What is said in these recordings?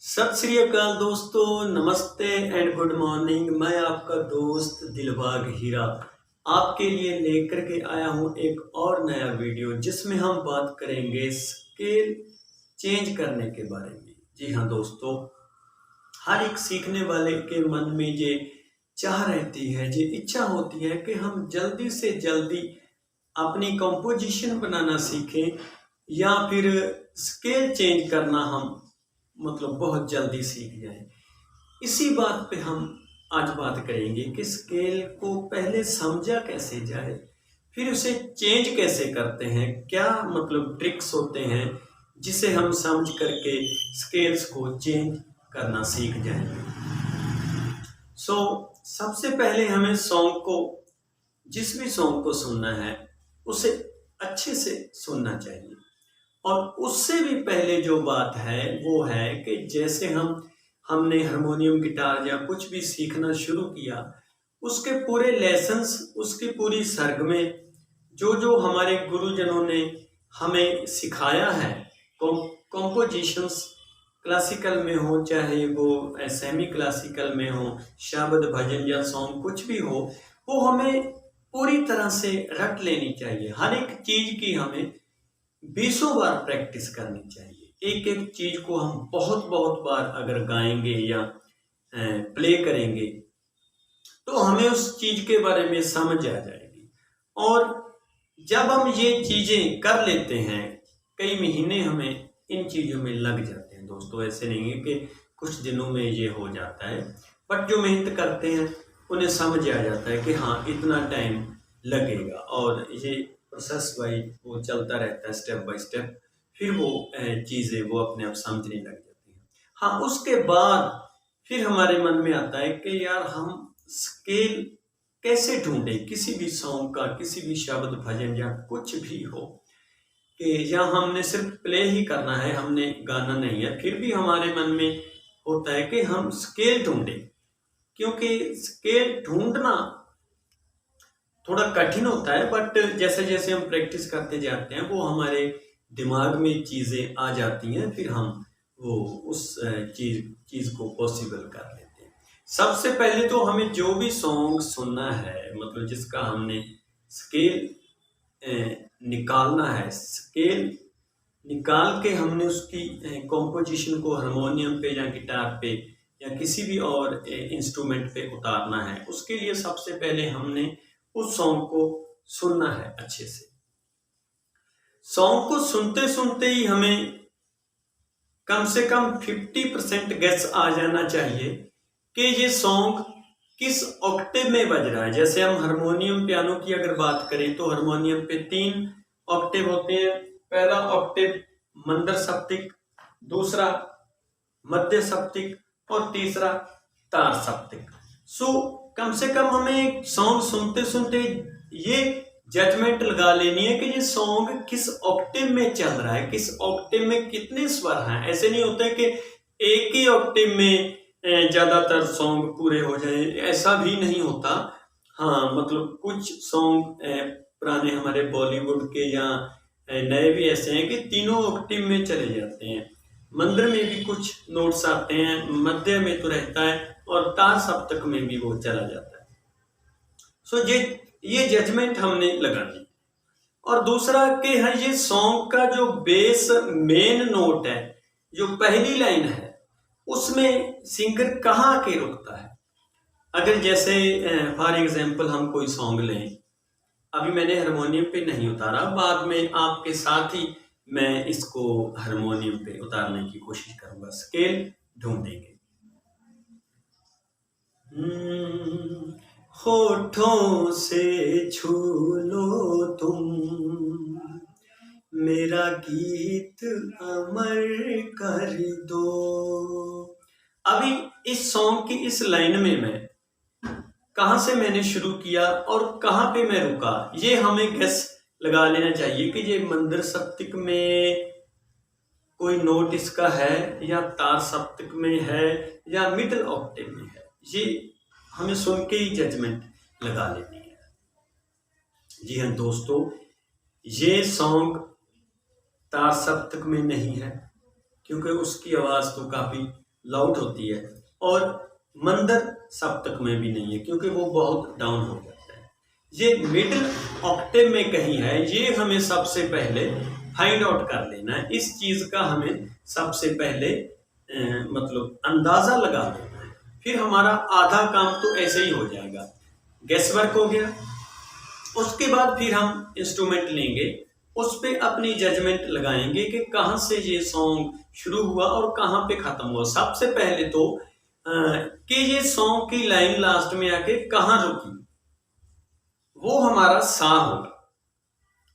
सत श्री अकाल दोस्तों, नमस्ते एंड गुड मॉर्निंग। मैं आपका दोस्त दिलबाग हीरा आपके लिए लेकर के आया हूं एक और नया वीडियो जिसमें हम बात करेंगे स्केल चेंज करने के बारे में। जी हाँ दोस्तों, हर एक सीखने वाले के मन में ये चाह रहती है, ये इच्छा होती है कि हम जल्दी से जल्दी अपनी कंपोजिशन बनाना सीखें या फिर स्केल चेंज करना हम बहुत जल्दी सीख जाए। इसी बात पे हम आज बात करेंगे कि स्केल को पहले समझा कैसे जाए, फिर उसे चेंज कैसे करते हैं, क्या ट्रिक्स होते हैं जिसे हम समझ करके स्केल्स को चेंज करना सीख जाएंगे। सबसे पहले हमें जिस भी सॉन्ग को सुनना है उसे अच्छे से सुनना चाहिए। और उससे भी पहले जो बात है वो है कि जैसे हमने हारमोनियम, गिटार या कुछ भी सीखना शुरू किया, उसके पूरे लेसन्स, उसकी पूरी सरगमें जो जो हमारे गुरुजनों ने हमें सिखाया है, कॉम्पोजिशंस क्लासिकल में हो चाहे वो सेमी क्लासिकल में हो, शब्द भजन या सॉन्ग कुछ भी हो, वो हमें पूरी तरह से रट लेनी चाहिए। हर एक चीज की हमें 20 बार प्रैक्टिस करनी चाहिए। एक एक चीज को हम बहुत बहुत बार अगर गाएंगे या प्ले करेंगे तो हमें उस चीज के बारे में समझ आ जाएगी। और जब हम ये चीजें कर लेते हैं, कई महीने हमें इन चीजों में लग जाते हैं दोस्तों। ऐसे नहीं है कि कुछ दिनों में ये हो जाता है, बट जो मेहनत करते हैं उन्हें समझ आ जाता है कि हाँ इतना टाइम लगेगा। और ये प्रोसेस वाइज वो चलता रहता है, स्टेप बाय स्टेप, फिर वो चीज़ें वो अपने आप समझने लग जाती हैं। हाँ, उसके बाद फिर हमारे मन में आता है कि यार हम स्केल कैसे ढूंढें किसी भी सॉन्ग का, किसी भी शब्द भजन या कुछ भी हो, कि या हमने सिर्फ प्ले ही करना है, हमने गाना नहीं है। फिर भी हमारे मन में होता है कि हम स्केल ढूंढें, क्योंकि स्केल ढूंढना थोड़ा कठिन होता है, बट जैसे जैसे हम प्रैक्टिस करते जाते हैं वो हमारे दिमाग में चीज़ें आ जाती हैं, फिर हम वो उस चीज़ को पॉसिबल कर लेते हैं। सबसे पहले तो हमें जो भी सॉन्ग सुनना है, जिसका हमने स्केल निकालना है, स्केल निकाल के हमने उसकी कॉम्पोजिशन को हारमोनियम पे या गिटार पे या किसी भी और इंस्ट्रूमेंट पे उतारना है। उसके लिए सबसे पहले हमने उस सॉन्ग को सुनना है अच्छे से। सॉन्ग को सुनते सुनते ही हमें कम से कम 50% गेस आ जाना चाहिए कि ये सॉन्ग किस ऑक्टेव में बज रहा है। जैसे हम हारमोनियम, पियानो की अगर बात करें तो हारमोनियम पे 3 ऑक्टेव होते हैं। पहला ऑक्टेव मंदर सप्तिक, दूसरा मध्य सप्तिक और तीसरा तार सप्तिक। कम से कम हमें सॉन्ग सुनते सुनते ये जजमेंट लगा लेनी है कि ये सॉन्ग किस ऑक्टेव में चल रहा है, किस ऑक्टेव में कितने स्वर हैं। ऐसे नहीं होता है कि एक ही ऑक्टेव में ज्यादातर सॉन्ग पूरे हो जाए, ऐसा भी नहीं होता। हाँ, कुछ सॉन्ग पुराने हमारे बॉलीवुड के या नए भी ऐसे हैं कि तीनों ऑक्टेव में चले जाते हैं। मंद्र में भी कुछ नोट्स आते हैं, मध्य में तो रहता है और तार सप्तक में भी वो चला जाता है। ये जजमेंट हमने लगानी। और दूसरा कि ये सॉन्ग का जो बेस मेन नोट है, जो पहली लाइन है, उसमें सिंगर कहाँ आके रुकता है। अगर जैसे फॉर एग्जाम्पल हम कोई सॉन्ग लें, अभी मैंने हारमोनियम पे नहीं उतारा, बाद में आपके साथ ही मैं इसको हारमोनियम पे उतारने की कोशिश करूंगा। स्केल ढूंढेंगे। होठों से छू लो तुम मेरा गीत अमर कर दो। अभी इस सॉन्ग की इस लाइन में मैं कहां से मैंने शुरू किया और कहां पे मैं रुका, ये हमें गेस लगा लेना चाहिए कि ये मंदर सप्तक में कोई नोट इसका है या तार सप्तक में है या मिडिल ऑक्टेव में है। ये हमें सुन के ही जजमेंट लगा लेनी है। जी हाँ दोस्तों, ये सॉन्ग तार सप्तक में नहीं है, क्योंकि उसकी आवाज तो काफी लाउड होती है, और मंदर सप्तक में भी नहीं है क्योंकि वो बहुत डाउन हो जाता है। ये मिडिल ऑक्टेव में कहीं है, ये हमें सबसे पहले फाइंड आउट कर लेना है। इस चीज का हमें सबसे पहले मतलब अंदाजा लगा लेना है, फिर हमारा आधा काम तो ऐसे ही हो जाएगा, गेस वर्क हो गया। उसके बाद फिर हम इंस्ट्रूमेंट लेंगे, उस पे अपनी जजमेंट लगाएंगे कि कहाँ से ये सॉन्ग शुरू हुआ और कहाँ पे खत्म हुआ। सबसे पहले तो कि ये सॉन्ग की लाइन लास्ट में आके कहाँ रुकी, वो हमारा सा होगा।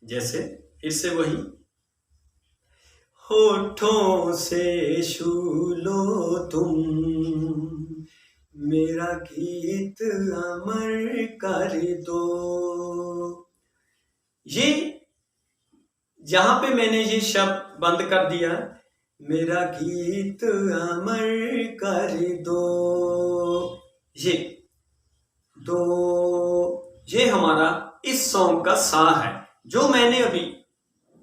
जैसे फिर से वही, होठों से छू लो तुम, मेरा गीत अमर कर दो। ये जहां पे मैंने ये शब्द बंद कर दिया, मेरा गीत अमर कर दो, ये दो, ये हमारा इस सॉन्ग का सा है, जो मैंने अभी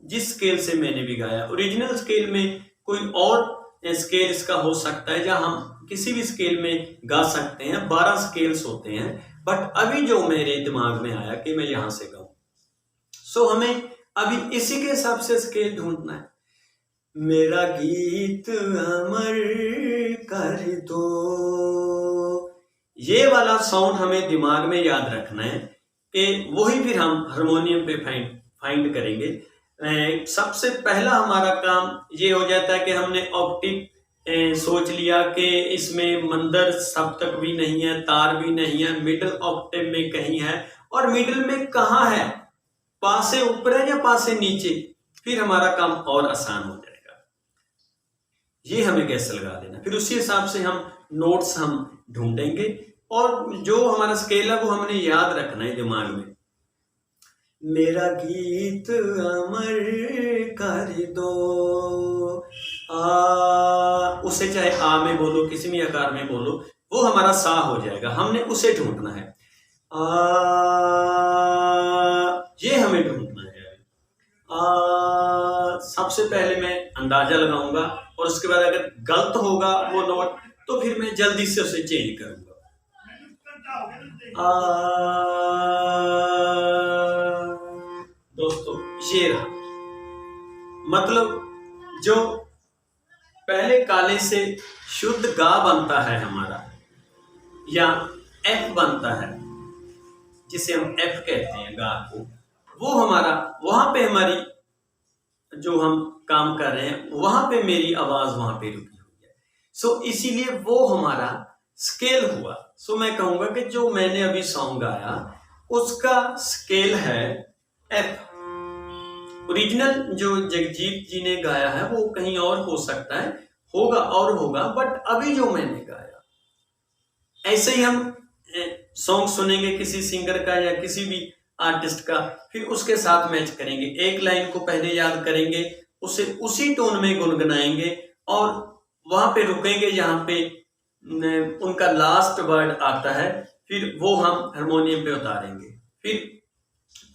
जिस स्केल से मैंने भी गाया। ओरिजिनल स्केल में कोई और स्केल इसका हो सकता है, जहां हम किसी भी स्केल में गा सकते हैं, 12 स्केल्स होते हैं, बट अभी जो मेरे दिमाग में आया कि मैं यहां से गाऊं, सो हमें अभी इसी के हिसाब से स्केल ढूंढना है। मेरा गीत अमर कर दो, ये वाला साउंड हमें दिमाग में याद रखना है कि वही फिर हम हारमोनियम पे फाइंड करेंगे। सबसे पहला हमारा काम ये हो जाता है कि हमने ऑक्टेव सोच लिया कि इसमें मंदर सप्तक भी नहीं है, तार भी नहीं है, मिडिल ऑक्टेव में कहीं है, और मिडिल में कहाँ है, पासे ऊपर है या पासे नीचे, फिर हमारा काम और आसान हो जाएगा। ये हमें कैसे लगा देना, फिर उसी हिसाब से हम नोट्स हम ढूंढेंगे, और जो हमारा स्केल है वो हमने याद रखना है दिमाग में। मेरा गीत अमर कर दो, उसे चाहे आ में बोलो, किसी भी आकार में बोलो, वो हमारा सा हो जाएगा, हमने उसे ढूंढना है। ये हमें ढूंढना है। सबसे पहले मैं अंदाजा लगाऊंगा, और उसके बाद अगर गलत होगा वो नोट तो फिर मैं जल्दी से उसे चेंज करूंगा। दोस्तों ये रहा, मतलब जो पहले काले से शुद्ध गा बनता है हमारा, या एफ बनता है, जिसे हम एफ कहते हैं गा को, वो हमारा वहां पे हमारी जो हम काम कर रहे हैं वहां पे मेरी आवाज वहां पे रुकी हुई है। सो इसीलिए वो हमारा स्केल हुआ। सो मैं कहूंगा कि जो मैंने अभी सॉन्ग गाया उसका स्केल है एफ। ओरिजिनल जो जगजीत जी ने गाया है वो कहीं और हो सकता है, होगा और होगा, बट अभी जो मैंने गाया, ऐसे ही हम सॉन्ग सुनेंगे किसी सिंगर का या किसी भी आर्टिस्ट का, फिर उसके साथ मैच करेंगे, एक लाइन को पहले याद करेंगे, उसे उसी टोन में गुनगुनाएंगे, और वहां पे रुकेंगे जहां पे उनका लास्ट वर्ड आता है, फिर वो हम हारमोनियम पे उतारेंगे, फिर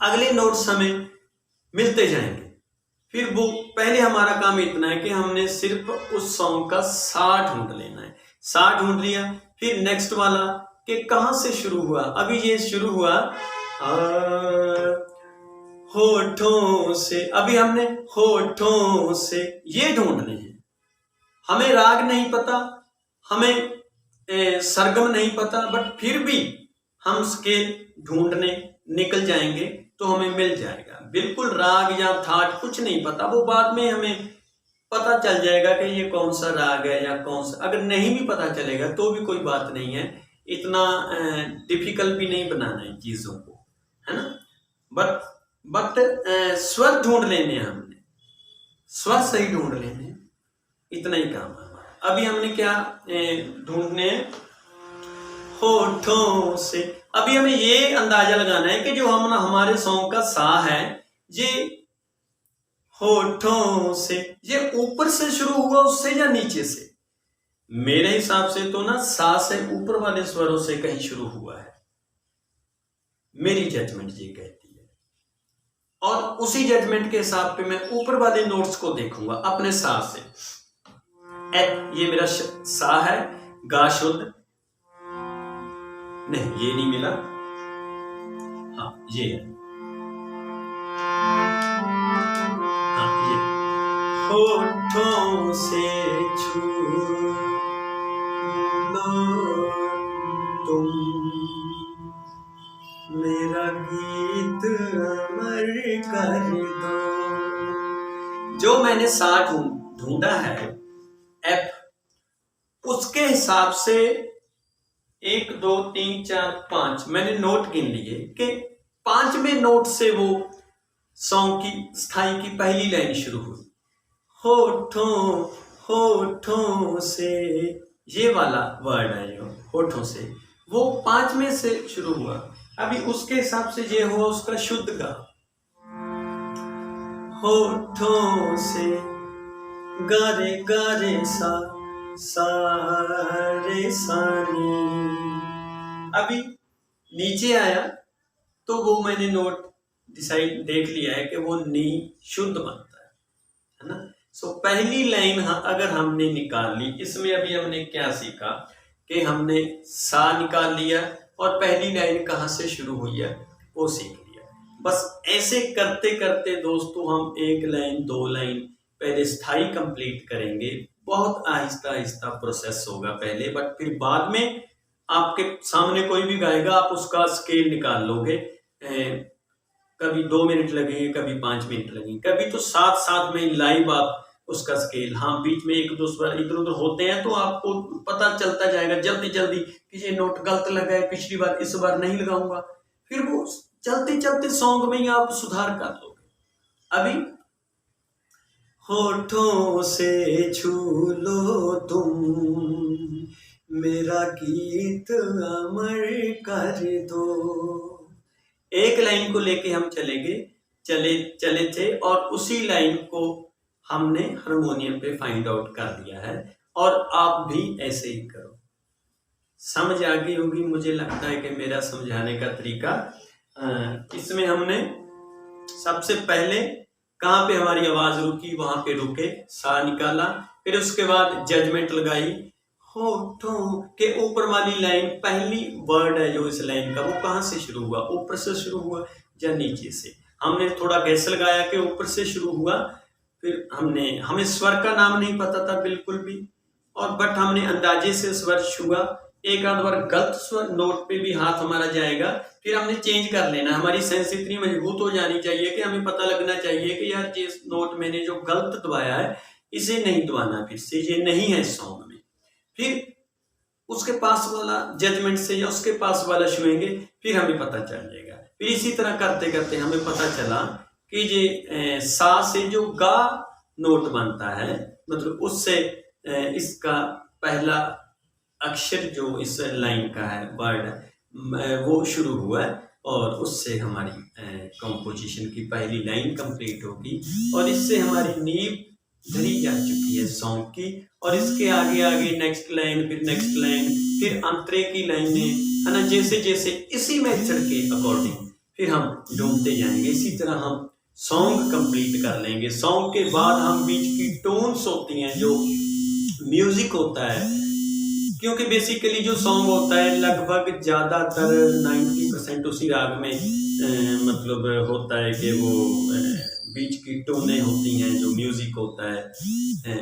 अगले नोट्स हमें मिलते जाएंगे। फिर वो पहले हमारा काम इतना है कि हमने सिर्फ उस सॉन्ग का सा ढूंढ लेना है, सा ढूंढ लिया, फिर नेक्स्ट वाला कि कहां से शुरू हुआ। अभी ये शुरू हुआ होठों से, अभी हमने होठों से ये ढूंढने हैं। हमें राग नहीं पता, हमें सरगम नहीं पता, बट फिर भी हम स्केल ढूंढने निकल जाएंगे तो हमें मिल जाएगा। बिल्कुल राग या थाट कुछ नहीं पता, वो बाद में हमें पता चल जाएगा कि ये कौन सा राग है या कौन सा, अगर नहीं भी पता चलेगा तो भी कोई बात नहीं है, इतना डिफिकल्ट भी नहीं बनाना है चीजों को, है ना। बट स्वर ढूंढ लेने हैं, हमने स्वर सही ढूंढ लेने, इतना ही काम है हमारा। अभी हमने क्या ढूंढने, होठों से। अभी हमें ये अंदाजा लगाना है कि जो हम हमारे सॉन्ग का सा है, ये होठों से, ये ऊपर से शुरू हुआ उससे या नीचे से। मेरे हिसाब से तो ना सा से ऊपर वाले स्वरों से कहीं शुरू हुआ है, मेरी जजमेंट ये कहती है, और उसी जजमेंट के हिसाब पे मैं ऊपर वाले नोट्स को देखूंगा अपने सा से। ये मेरा सा है, गा शुद्ध नहीं, ये नहीं मिला, हाँ ये है, हाँ ये होठों से छू लो तुम मेरा गीत अमर कर दो। जो मैंने सा ढूंढा है एफ, उसके हिसाब से 1 2 3 4 5 मैंने नोट गिन लिए कि 5वें नोट से वो सॉन्ग की स्थाई की पहली लाइन शुरू हुई। होठों होठों से, ये वाला वर्ड है जो होठों से, वो 5वें से शुरू हुआ। अभी उसके हिसाब से ये हुआ उसका शुद्ध गा। होठों से गारे गारे सा सारे सानी। अभी नीचे आया तो वो मैंने नोट डिसाइड देख लिया है कि वो नी शुद्ध बनता है ना। सो पहली लाइन अगर हमने निकाल ली, इसमें अभी हमने क्या सीखा कि हमने सा निकाल लिया और पहली लाइन कहाँ से शुरू हुई है वो सीख लिया। बस ऐसे करते करते दोस्तों हम 1 लाइन 2 लाइन पहले स्थाई कंप्लीट करेंगे। बहुत आहिस्ता आहिस्ता प्रोसेस होगा पहले, बट फिर बाद में आपके सामने कोई भी गाएगा आप उसका स्केल निकाल लोगे। कभी 2 मिनट लगेंगे, कभी 5 मिनट लगेंगे, कभी तो साथ साथ में लाइव आप उसका स्केल, हाँ बीच में 1 2 बार इधर उधर होते हैं तो आपको पता चलता जाएगा जल्दी जल्दी कि ये नोट गलत लगा है, पिछली बार इस बार नहीं लगाऊंगा, फिर वो चलते चलते सॉन्ग में ही आप सुधार कर लोगे। अभी होठों से छू लो तुम मेरा गीत अमर कर दो। 1 लाइन को लेके हम चले थे और उसी लाइन को हमने हारमोनियम पे फाइंड आउट कर दिया है, और आप भी ऐसे ही करो। समझ आ गई होगी मुझे लगता है कि मेरा समझाने का तरीका। इसमें हमने सबसे पहले कहाँ पे हमारी आवाज रुकी वहां पे रुके, सा निकाला, फिर उसके बाद जजमेंट लगाई। होठों के ऊपर वाली लाइन, पहली वर्ड है जो इस लाइन का, वो कहाँ से शुरू हुआ, ऊपर से शुरू हुआ या नीचे से। हमने थोड़ा गैस लगाया कि ऊपर से शुरू हुआ, फिर हमें स्वर का नाम नहीं पता था बिल्कुल भी, और बट हमने अंदाजे से स्वर छुआ। एक आध बार गलत स्वर नोट पे भी हाथ हमारा जाएगा, फिर हमने चेंज कर लेना। हमारी सेंस इतनी मजबूत हो जानी चाहिए कि हमें पता लगना चाहिए कि यार ये नोट मैंने जो गलत दबाया है इसे नहीं दबाना, फिर से ये नहीं है सॉन्ग में। फिर उसके पास वाला जजमेंट से या उसके पास वाला छुएंगे, फिर हमें पता चल जाएगा। फिर इसी तरह करते करते हमें पता चला कि ये सा से जो गा नोट बनता है, मतलब उससे इसका पहला अक्षर जो इस लाइन का है वर्ड वो शुरू हुआ है, और उससे हमारी कंपोजिशन की पहली लाइन कंप्लीट होगी, और इससे हमारी नींव धरी जा चुकी है सॉन्ग की। और इसके आगे आगे नेक्स्ट लाइन, फिर नेक्स्ट लाइन, फिर अंतरे की लाइनें, है ना, जैसे जैसे इसी मेथड के अकॉर्डिंग फिर हम ढूंढते जाएंगे। इसी तरह हम सॉन्ग कंप्लीट कर लेंगे। सॉन्ग के बाद हम बीच की टोन्स होती हैं, जो म्यूजिक होता है, क्योंकि बेसिकली जो सॉन्ग होता है लगभग ज़्यादातर 90% उसी राग में मतलब होता है कि वो बीच की टोनें होती हैं, जो म्यूजिक होता है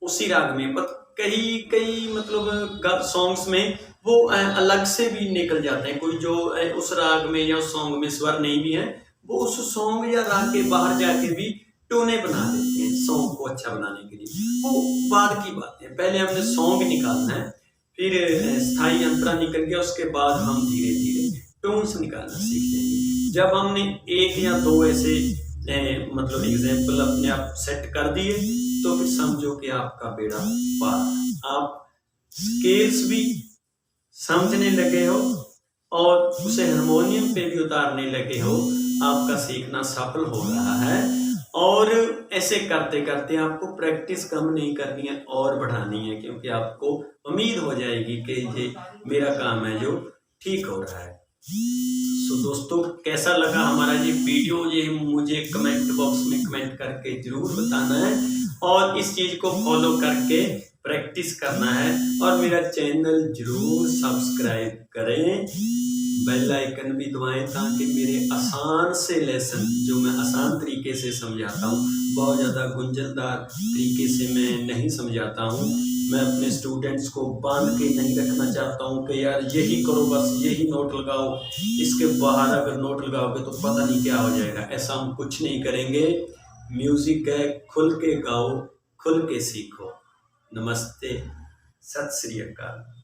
उसी राग में। बट कई मतलब सॉन्ग्स में वो अलग से भी निकल जाते हैं, कोई जो उस राग में या उस सॉन्ग में स्वर नहीं भी है, वो उस सॉन्ग या राग के बाहर जाके भी टोने बना देते हैं सॉन्ग को अच्छा बनाने के लिए। वो बाद की बात है, पहले हमने सॉन्ग निकालना है, फिर स्थाई अंतरा निकल गया, उसके बाद हम धीरे धीरे टोन्स निकालना सीख जाएंगे। जब हमने 1 या 2 ऐसे मतलब एग्जाम्पल अपने आप सेट कर दिए, तो फिर समझो कि आपका बेड़ा पार। आप स्केल्स भी समझने लगे हो और उसे हारमोनियम पे भी उतारने लगे हो। आपका सीखना सफल हो रहा है, और ऐसे करते करते आपको प्रैक्टिस कम नहीं करनी है और बढ़ानी है, क्योंकि आपको उम्मीद हो जाएगी कि ये मेरा काम है जो ठीक हो रहा है। सो दोस्तों, कैसा लगा हमारा ये वीडियो, ये मुझे कमेंट बॉक्स में कमेंट करके जरूर बताना है, और इस चीज को फॉलो करके प्रैक्टिस करना है और मेरा चैनल जरूर सब्सक्राइब करें, बेल आइकन भी दबाएं ताकि मेरे आसान से लेसन जो मैं आसान तरीके से समझाता हूँ, बहुत ज़्यादा गुंजलदार तरीके से मैं नहीं समझाता हूँ। मैं अपने स्टूडेंट्स को बांध के नहीं रखना चाहता हूँ कि यार यही करो, बस यही नोट लगाओ, इसके बाहर अगर नोट लगाओगे तो पता नहीं क्या हो जाएगा। ऐसा हम कुछ नहीं करेंगे। म्यूज़िक है, खुल के गाओ, खुल के सीखो। नमस्ते, सत श्री अकाल।